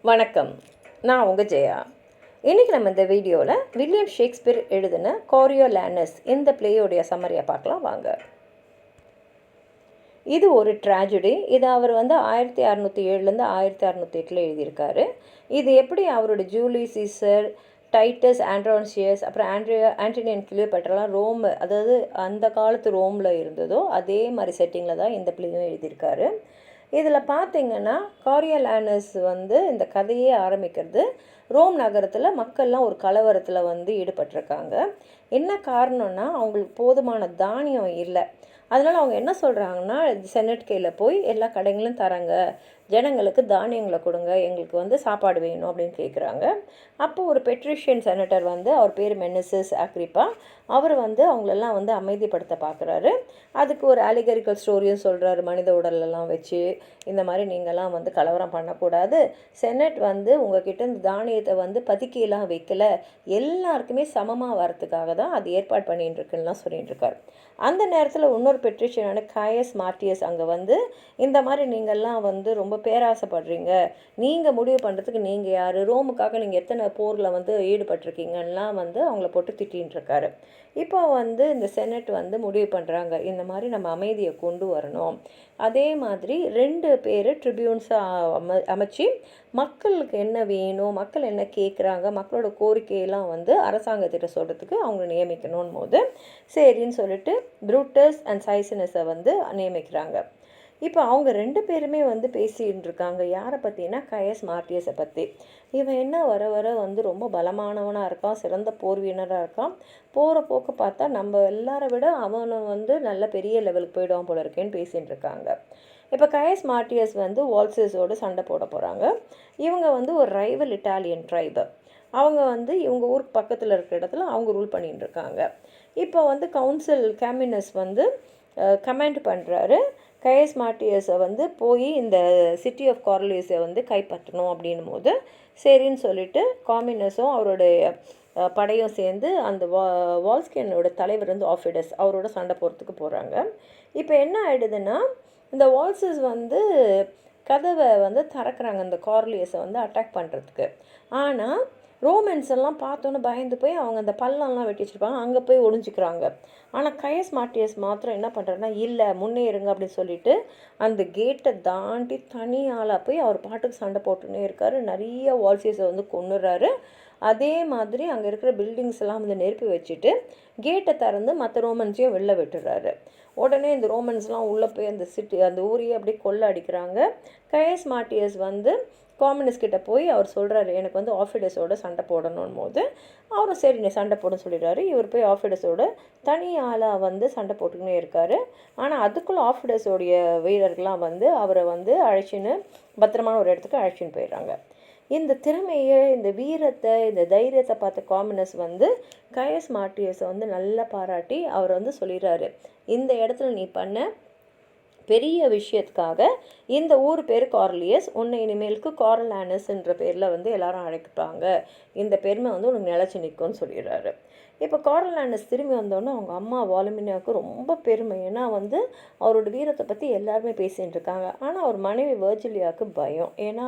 வணக்கம், நான் உங்கள் ஜெயா. இன்றைக்கி நம்ம இந்த வீடியோவில் வில்லியம் ஷேக்ஸ்பியர் எழுதின கோரியோலானஸ் இந்த பிளேயோடைய சம்மரியை பார்க்கலாம் வாங்க. இது ஒரு ட்ராஜடி. இது அவர் 1607 1608 எழுதியிருக்காரு. இது எப்படி அவரோட ஜூலி சீசர், டைட்டஸ் ஆண்ட்ரோனியஸ், அப்புறம் ஆண்டனியன் கிளியோபேட்ராலாம் ரோம், அதாவது அந்த காலத்து ரோமில் இருந்ததோ அதே மாதிரி செட்டிங்கில் தான் இந்த பிளேயும் எழுதியிருக்காரு. இதில் பார்த்திங்கன்னா கோரியோலானஸ் இந்த கதையே ஆரம்பிக்கிறது ரோம் நகரத்தில் மக்கள்லாம் ஒரு கலவரத்தில் ஈடுபட்டிருக்காங்க. என்ன காரணம்னா அவங்களுக்கு போதுமான தானியம் இல்லை. அதனால் அவங்க என்ன சொல்கிறாங்கன்னா, செனட் கையில் போய் எல்லா கடைகளும் தராங்க, ஜனங்களுக்கு தானியங்களை கொடுங்க, எங்களுக்கு சாப்பாடு வேணும் அப்படின்னு கேட்குறாங்க. அப்போ ஒரு பெட்ரிஷியன் செனட்டர் அவர் பேர் மெனசஸ் அக்ரிப்பா, அவர் அவங்களெல்லாம் அமைதிப்படுத்த பார்க்குறாரு. அதுக்கு ஒரு அலிகரிக்கல் ஸ்டோரியும் சொல்கிறாரு, மனித உடலெல்லாம் வச்சு இந்த மாதிரி நீங்கள்லாம் கலவரம் பண்ணக்கூடாது, செனட் உங்ககிட்ட இந்த தானியத்தை பதுக்கியெல்லாம் வைக்கல, எல்லாருக்குமே சமமாக வரத்துக்காக தான் அது ஏற்பாடு பண்ணிட்டு இருக்குன்னுலாம் சொல்லிட்டு இருக்காரு. அந்த நேரத்தில் இன்னொரு பெட்ரிஷியனான காயஸ் மார்டியஸ் அங்கே இந்த மாதிரி நீங்கள்லாம் ரொம்ப பேராசைப்படுறீங்க, நீங்கள் முடிவு பண்ணுறதுக்கு நீங்கள் யார், ரோமுக்காக நீங்கள் எத்தனை போரில் ஈடுபட்டிருக்கீங்கலாம் அவங்கள போட்டு திட்டின்னு இருக்காரு. இப்போ இந்த செனட் முடிவு பண்ணுறாங்க, இந்த மாதிரி நம்ம அமைதியை கொண்டு வரணும். அதே மாதிரி 2 பேர் ட்ரிபியூன்ஸாக அமைச்சு மக்களுக்கு என்ன வேணும், மக்கள் என்ன கேட்குறாங்க, மக்களோட கோரிக்கையெல்லாம் அரசாங்கத்திட்ட சொல்கிறதுக்கு அவங்க நியமிக்கணும் போது சரின்னு சொல்லிட்டு ப்ரூட்டஸ் அண்ட் சைசனஸை நியமிக்கிறாங்க. இப்போ அவங்க 2 பேருமே பேசிகிட்டு இருக்காங்க. யாரை பற்றினா கயஸ் மார்டியஸை பற்றி. இவன் என்ன வர வர ரொம்ப பலமானவனாக இருக்கான், சிறந்த போர் வீரராக இருக்கான், போகிற போக்க பார்த்தா நம்ம எல்லாரை விட அவனை நல்ல பெரிய லெவலுக்கு போயிடுவான் போல இருக்கேன்னு பேசிகிட்டு இருக்காங்க. இப்போ கயஸ் மார்டியஸ் வால்சஸோடு சண்டை போட போகிறாங்க. இவங்க ஒரு ரைவல் இட்டாலியன் ட்ரைபு. அவங்க இவங்க ஊருக்கு பக்கத்தில் இருக்கிற இடத்துல அவங்க ரூல் பண்ணிகிட்டு இருக்காங்க. இப்போ கவுன்சில் கேமினஸ் கமெண்ட் பண்ணுறாரு, கயஸ் மார்டியஸை போய் இந்த சிட்டி ஆஃப் கார்லியஸை கைப்பற்றணும் அப்படின்னும் போது சரின்னு சொல்லிட்டு காமினஸும் அவருடைய படையும் சேர்ந்து அந்த வால்ஸ்கியனோட தலைவர் ஆஃபிடஸ் அவரோட சண்டை போகிறதுக்கு போகிறாங்க. இப்போ என்ன ஆகிடுதுன்னா, இந்த வால்சஸ் கதவை திறக்கிறாங்க இந்த கார்லியஸை அட்டாக் பண்ணுறதுக்கு. ஆனால் ரோமன்ஸ் எல்லாம் பார்த்தோன்னு பயந்து போய் அவங்க அந்த பள்ளம்லாம் வெட்டி வச்சுருப்பாங்க, அங்கே போய் ஒளிஞ்சிக்கிறாங்க. ஆனால் கயஸ் மார்டியஸ் மாத்திரம் என்ன பண்ணுறாருன்னா, இல்லை முன்னேறுங்க அப்படின்னு சொல்லிட்டு அந்த கேட்டை தாண்டி தனியாளாக போய் அவர் பாட்டுக்கு சண்டை போட்டுன்னே இருக்கார். நிறைய வால்சியஸை கொன்னுறாரு. அதே மாதிரி அங்கே இருக்கிற பில்டிங்ஸ் எல்லாம் நெருப்பி வச்சுட்டு கேட்டை திறந்து மற்ற ரோமன்ஸையும் வெளில விட்டுறாரு. உடனே இந்த ரோமன்ஸ்லாம் உள்ளே போய் அந்த அந்த ஊரையே அப்படியே கொள்ளை அடிக்கிறாங்க. கயஸ் மார்டியஸ் காமினஸ் கிட்ட போய் அவர் சொல்கிறாரு, எனக்கு ஆஃபிடஸோட சண்டை போடணும் போது அவரும் சரி நீ சண்டை போடணும்னு சொல்லிடுறாரு. இவர் போய் ஆஃபிடஸோட தனி ஆளாக சண்டை போட்டுக்கினே இருக்கார். ஆனால் அதுக்குள்ளே ஆஃபிடஸோடைய வீரர்கள்லாம் அவரை அழைச்சின்னு பத்திரமான ஒரு இடத்துக்கு அழைச்சின்னு போயிடுறாங்க. இந்த திறமையை, இந்த வீரத்தை, இந்த தைரியத்தை பார்த்த காமினஸ் கயஸ் மார்டியஸை நல்லா பாராட்டி அவர் சொல்லிடுறாரு, இந்த இடத்துல நீ பண்ண பெரிய விஷயத்துக்காக இந்த ஊர் பேர் கார்லியஸ், உன்னை இனிமேலுக்கு கோரலானஸ்ன்ற பேரில் எல்லாரும் அழைப்பாங்க, இந்த பெருமை உனக்கு நிலச்சி நிற்கும்னு சொல்லிடுறாரு. இப்போ கோரலானஸ் திரும்பி வந்தோன்னே அவங்க அம்மா வாலமினாவுக்கு ரொம்ப பெருமை. ஏன்னா அவரோட வீரத்தை பற்றி எல்லாருமே பேசிகிட்டு இருக்காங்க. ஆனால் அவர் மனைவி வெர்ஜிலியாவுக்கு பயம். ஏன்னா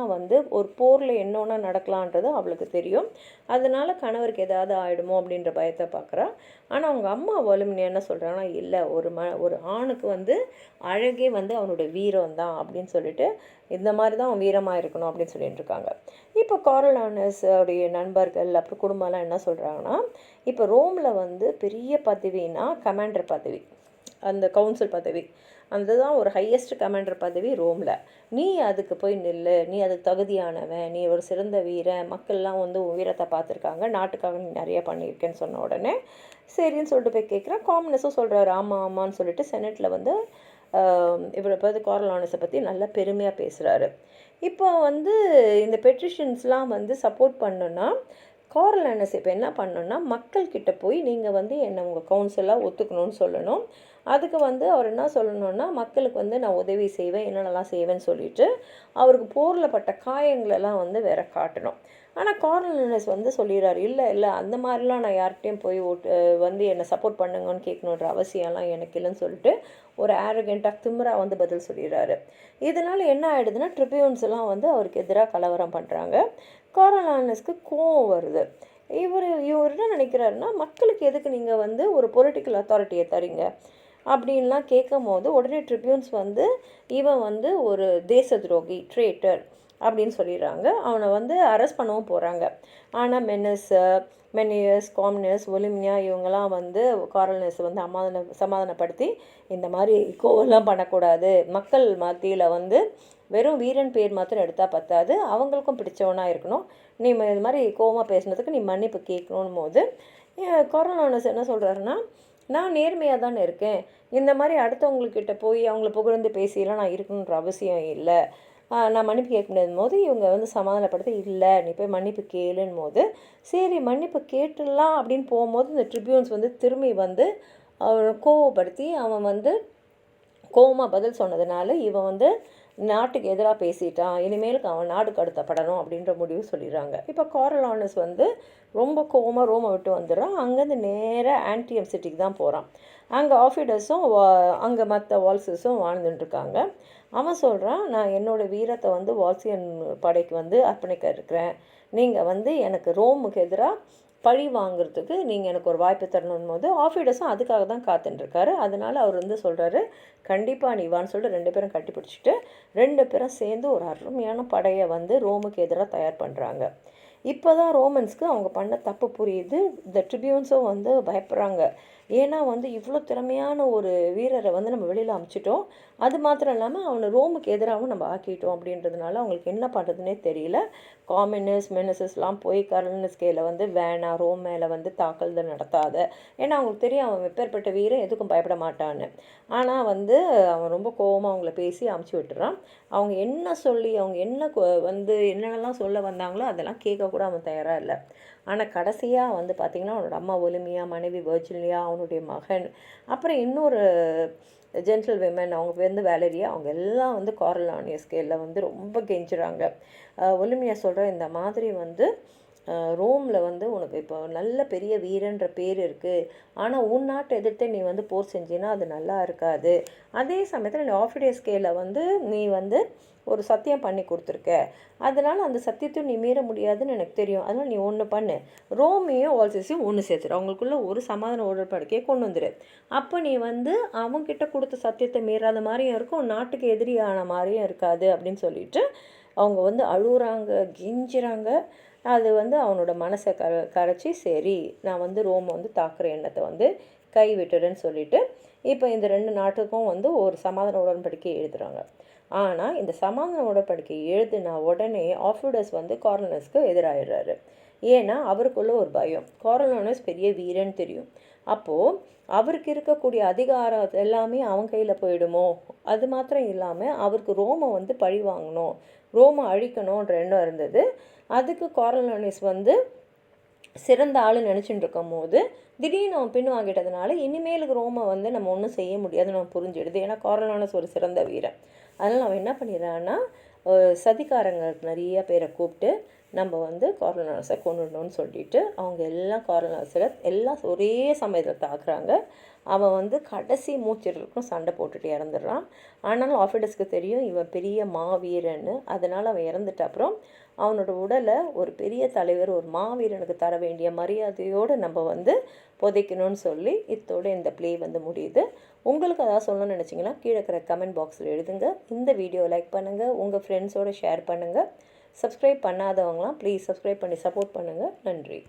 ஒரு போரில் என்ன ஒன்றா நடக்கலான்றது அவளுக்கு தெரியும். அதனால் கணவருக்கு ஏதாவது ஆகிடுமோ அப்படின்ற பயத்தை பார்க்குறா. ஆனால் அவங்க அம்மா வாலமினா என்ன சொல்கிறாங்கன்னா, இல்லை ஒரு ஆணுக்கு அழகே அவனோட வீரம் தான் அப்படின்னு சொல்லிட்டு இந்த மாதிரி தான் அவன் வீரமாக இருக்கணும் அப்படின்னு சொல்லிட்டு இருக்காங்க. இப்போ கோரலானஸ் உடைய நண்பர்கள் அப்புறம் குடும்பம்லாம் என்ன சொல்கிறாங்கன்னா, இப்போ ரோமில் பெரிய பதவினா கமாண்டர் பதவி, அந்த கவுன்சில் பதவி, அதுதான் ஒரு ஹையஸ்ட் கமாண்டர் பதவி ரோமில். நீ அதுக்கு போய் நில்லு, நீ அதுக்கு தகுதியானவன், நீ ஒரு சிறந்த வீரன், மக்கள்லாம் உன் வீரத்தை பார்த்துருக்காங்க, நாட்டுக்காக நீ நிறைய பண்ணியிருக்கேன்னு சொன்ன உடனே சரின்னு சொல்லிட்டு போய் கேட்குறான். காமினஸும் சொல்கிறாரு ஆமாம் ஆமான்னு சொல்லிட்டு செனட்டில் இவரை பார்த்து கோரலானஸை பற்றி நல்லா பெருமையாக பேசுகிறாரு. இப்போ இந்த பெட்ரிஷியன்ஸ்லாம் சப்போர்ட் பண்ணோன்னா கோரலானஸ் இப்போ என்ன பண்ணணுன்னா, மக்கள்கிட்ட போய் நீங்கள் என்னை உங்கள் கவுன்சிலாக ஒத்துக்கணும்னு சொல்லணும். அதுக்கு வந்து அவர் என்ன சொல்லணும்னா, மக்களுக்கு வந்து நான் உதவி செய்வேன், என்னென்னலாம் செய்வேன்னு சொல்லிட்டு அவருக்கு போரில் பட்ட காயங்களெல்லாம் வந்து வேற காட்டணும். ஆனால் கார்ல் லினஸ் வந்து சொல்லிடுறாரு, இல்லை இல்லை அந்த மாதிரிலாம் நான் யார்கிட்டையும் போய் வந்து என்னை சப்போர்ட் பண்ணுங்கன்னு கேட்கணுன்ற அவசியம்லாம் எனக்கு இல்லைன்னு சொல்லிட்டு ஒரு ஆரோகெண்ட்டாக திமிரா வந்து பதில் சொல்லிடுறாரு. இதனால் என்ன ஆகிடுதுன்னா, ட்ரிபியூன்ஸ் எல்லாம் வந்து அவருக்கு எதிராக கலவரம் பண்ணுறாங்க. கார்ல் லினஸ்க்கு கோவம் வருது. இவர் என்ன நினைக்கிறாருன்னா, மக்களுக்கு எதுக்கு நீங்கள் வந்து ஒரு பொலிட்டிக்கல் அத்தாரிட்டியை தரீங்க அப்படின்லாம் கேட்கும் போது உடனே ட்ரிபியூன்ஸ் வந்து இவன் வந்து ஒரு தேச துரோகி, ட்ரேட்டர் அப்படின்னு சொல்லிடுறாங்க. அவனை வந்து அரெஸ்ட் பண்ணவும் போகிறாங்க. ஆனால் மெனியஸ், காம்னஸ், ஒலிமியா இவங்கெல்லாம் வந்து கார்ல்னஸ் வந்து சமாதானப்படுத்தி இந்த மாதிரி கோவெல்லாம் பண்ணக்கூடாது, மக்கள் மத்தியில் வந்து வெறும் வீரன் பேர் மாத்திரம் எடுத்தால் பத்தாது, அவங்களுக்கும் பிடிச்சவனாக இருக்கணும், நீ இது மாதிரி கோவமாக பேசுனதுக்கு நீ மன்னிப்பு கேட்கணும் போது கார்ல்னஸ் என்ன சொல்கிறாருன்னா, நான் நேர்மையாக தானே இருக்கேன், இந்த மாதிரி அடுத்தவங்கக்கிட்ட போய் அவங்கள புகழ்ந்து பேசியெல்லாம் நான் இருக்கணுன்ற அவசியம் இல்லை, நான் மன்னிப்பு கேட்க முடியாத போது இவங்க வந்து சமாதானப்படுத்த, இல்லை நீ போய் மன்னிப்பு கேளுன்னு போது சரி மன்னிப்பு கேட்டுடலாம் அப்படின்னு போகும்போது இந்த ட்ரிபியூன்ஸ் வந்து திரும்பி வந்து அவனை கோவப்படுத்தி அவன் வந்து கோவமாக பதில் சொன்னதுனால இவன் வந்து நாட்டுக்கு எதிராக பேசிட்டான், இனிமேலுக்கு அவன் நாடு கடத்தப்படணும் அப்படின்ற முடிவு சொல்லிடுறாங்க. இப்போ கார்ல் லினஸ் வந்து ரொம்ப கோவமாக ரோமை விட்டு வந்துடுறான். அங்கேருந்து நேராக ஆன்டியம் சிட்டிக்கு தான் போகிறான். அங்கே ஆஃபிடஸும் அங்கே மற்ற வால்சஸும் வாழ்ந்துட்டுருக்காங்க. அவன் சொல்கிறான், நான் என்னோடய வீரத்தை வந்து வால்சியன் படைக்கு வந்து அர்ப்பணிக்க இருக்கிறேன், நீங்கள் வந்து எனக்கு ரோமுக்கு எதிராக பழி வாங்குறதுக்கு நீங்கள் எனக்கு ஒரு வாய்ப்பு தரணும் போது ஆஃபிடஸும் அதுக்காக தான் காத்துட்டுருக்காரு. அதனால் அவர் வந்து சொல்கிறாரு, கண்டிப்பாக நீ வான்னு சொல்லிட்டு 2 பேரும் கட்டி பிடிச்சிட்டு 2 பேரும் சேர்ந்து ஒரு அருமையான படையை வந்து ரோமுக்கு எதிராக தயார் பண்ணுறாங்க. இப்போ தான் ரோமன்ஸ்க்கு அவங்க பண்ண தப்பு புரியுது. இந்த ட்ரிபியூன்ஸும் வந்து பயப்படுறாங்க. ஏன்னா வந்து இவ்வளோ திறமையான ஒரு வீரரை வந்து நம்ம வெளியில் அமுச்சிட்டோம், அது மாத்திரம் இல்லாமல் அவனை ரோமுக்கு எதிராகவும் நம்ம ஆக்கிட்டோம் அப்படின்றதுனால அவங்களுக்கு என்ன பண்ணுறதுனே தெரியல. காமினஸ் மெனசஸ்லாம் போய் கர்ல்னஸ்கேல வந்து வேணாம், ரோம் மேலே வந்து தாக்குதல் நடத்தாத, ஏன்னா அவங்களுக்கு தெரியும் அவன் எப்பேற்பட்ட வீரன் எதுக்கும் பயப்பட மாட்டான்னு. ஆனால் வந்து அவன் ரொம்ப கோவமாக அவங்கள பேசி அமுச்சு விட்டுறான். அவங்க என்ன சொல்லி அவங்க என்ன வந்து என்னென்னலாம் சொல்ல வந்தாங்களோ அதெல்லாம் கேட்கக்கூட அவன் தயாராக இல்லை. ஆனால் கடைசியாக வந்து பார்த்திங்கன்னா அவனோட அம்மா ஒலிமியா, மனைவி வெர்ஜினியா, அவனுடைய மகன், அப்புறம் இன்னொரு ஜென்டில் விமன் அவங்க வந்து வேலரியா, அவங்க எல்லாம் வந்து கார்ல் லினஸ்கேல வந்து ரொம்ப கெஞ்சுறாங்க. ஒலிமியா சொல்கிற, இந்த மாதிரி வந்து ரோமில் வந்து உனக்கு இப்போ நல்ல பெரிய வீரன்ற பேர் இருக்குது, ஆனால் உன் நாட்டை எதிர்த்து நீ வந்து போர் செஞ்சின்னா அது நல்லா இருக்காது. அதே சமயத்தில் நீ ஆஃபிடஸ்கேல வந்து நீ வந்து ஒரு சத்தியம் பண்ணி கொடுத்துருக்க, அதனால் அந்த சத்தியத்தையும் நீ மீற முடியாதுன்னு எனக்கு தெரியும். அதனால் நீ ஒன்று பண்ணு, ரோமையும் வால்சஸையும் ஒன்று சேர்த்துரு, அவங்களுக்குள்ள ஒரு சமாதான உடன்படிக்கையை கொண்டு வந்துடு. அப்போ நீ வந்து அவங்ககிட்ட கொடுத்த சத்தியத்தை மீறாத மாதிரியும் இருக்கும், நாட்டுக்கு எதிரியான மாதிரியும் இருக்காது அப்படின்னு சொல்லிட்டு அவங்க வந்து அழுகுறாங்க, கெஞ்சுறாங்க. அது வந்து அவனோட மனசை கரைச்சி, சரி நான் வந்து ரோமை வந்து தாக்குற எண்ணத்தை வந்து கை விட்டுடுன்னு சொல்லிட்டு இப்போ இந்த 2 நாட்டுக்கும் வந்து ஒரு சமாதான உடன்படிக்கை எழுதுகிறாங்க. ஆனால் இந்த சமாதான உடன்படிக்கை எழுதின உடனே ஆஃபிடஸ் வந்து கார்ல் லினஸ்க்கு எதிராகிடுறாரு. ஏன்னா அவருக்குள்ள ஒரு பயம், கார்ல் லினஸ் பெரிய வீரன் தெரியும், அப்போது அவருக்கு இருக்கக்கூடிய அதிகாரம் எல்லாமே அவன் கையில் போயிடுமோ, அது மாத்திரம் இல்லாமல் அவருக்கு ரோமை வந்து பழி வாங்கணும், ரோமை அழிக்கணுன்ற எண்ணம் இருந்தது. அதுக்கு கார்ல் லினஸ் வந்து சிறந்த ஆள் நினச்சிட்டு இருக்கும் போது திடீர்னு அவன் பின் வாங்கிட்டதுனால இனிமேலுக்கு ரோமை வந்து நம்ம ஒன்றும் செய்ய முடியாதுன்னு நம்ம புரிஞ்சிடுது. ஏன்னா கார்ல் லினஸ் ஒரு சிறந்த வீரன். அதனால் அவன் என்ன பண்ணிடுறான்னா, சதிகாரங்க நிறைய பேரை கூப்பிட்டு நம்ம வந்து கார்ல் லினஸை கொண்டுடணும்னு சொல்லிட்டு அவங்க எல்லாம் கார்ல் லினஸில் எல்லாம் ஒரே சமயத்தில் தாக்குறாங்க. அவன் வந்து கடைசி மூச்சிருக்கும் சண்டை போட்டுட்டு இறந்துடுறான். ஆனாலும் ஆஃபிடஸ்க்கு தெரியும் இவன் பெரிய மாவீரன்னு. அதனால் அவன் இறந்துட்ட அப்புறம் அவனோட உடலை ஒரு பெரிய தலைவர், ஒரு மாவீரனுக்கு தர வேண்டிய மரியாதையோடு நம்ம வந்து புதைக்கணும்னு சொல்லி இத்தோடு இந்த ப்ளே வந்து முடியுது. உங்களுக்கு அதாவது சொல்லணும்னு நினச்சிங்கன்னா கீழே இருக்கிற கமெண்ட் பாக்ஸில் எழுதுங்க. இந்த வீடியோ லைக் பண்ணுங்கள், உங்கள் ஃப்ரெண்ட்ஸோடு ஷேர் பண்ணுங்கள். சப்ஸ்கிரைப் பண்ணாதவங்களாம் ப்ளீஸ் சப்ஸ்கிரைப் பண்ணி சப்போர்ட் பண்ணுங்கள். நன்றி.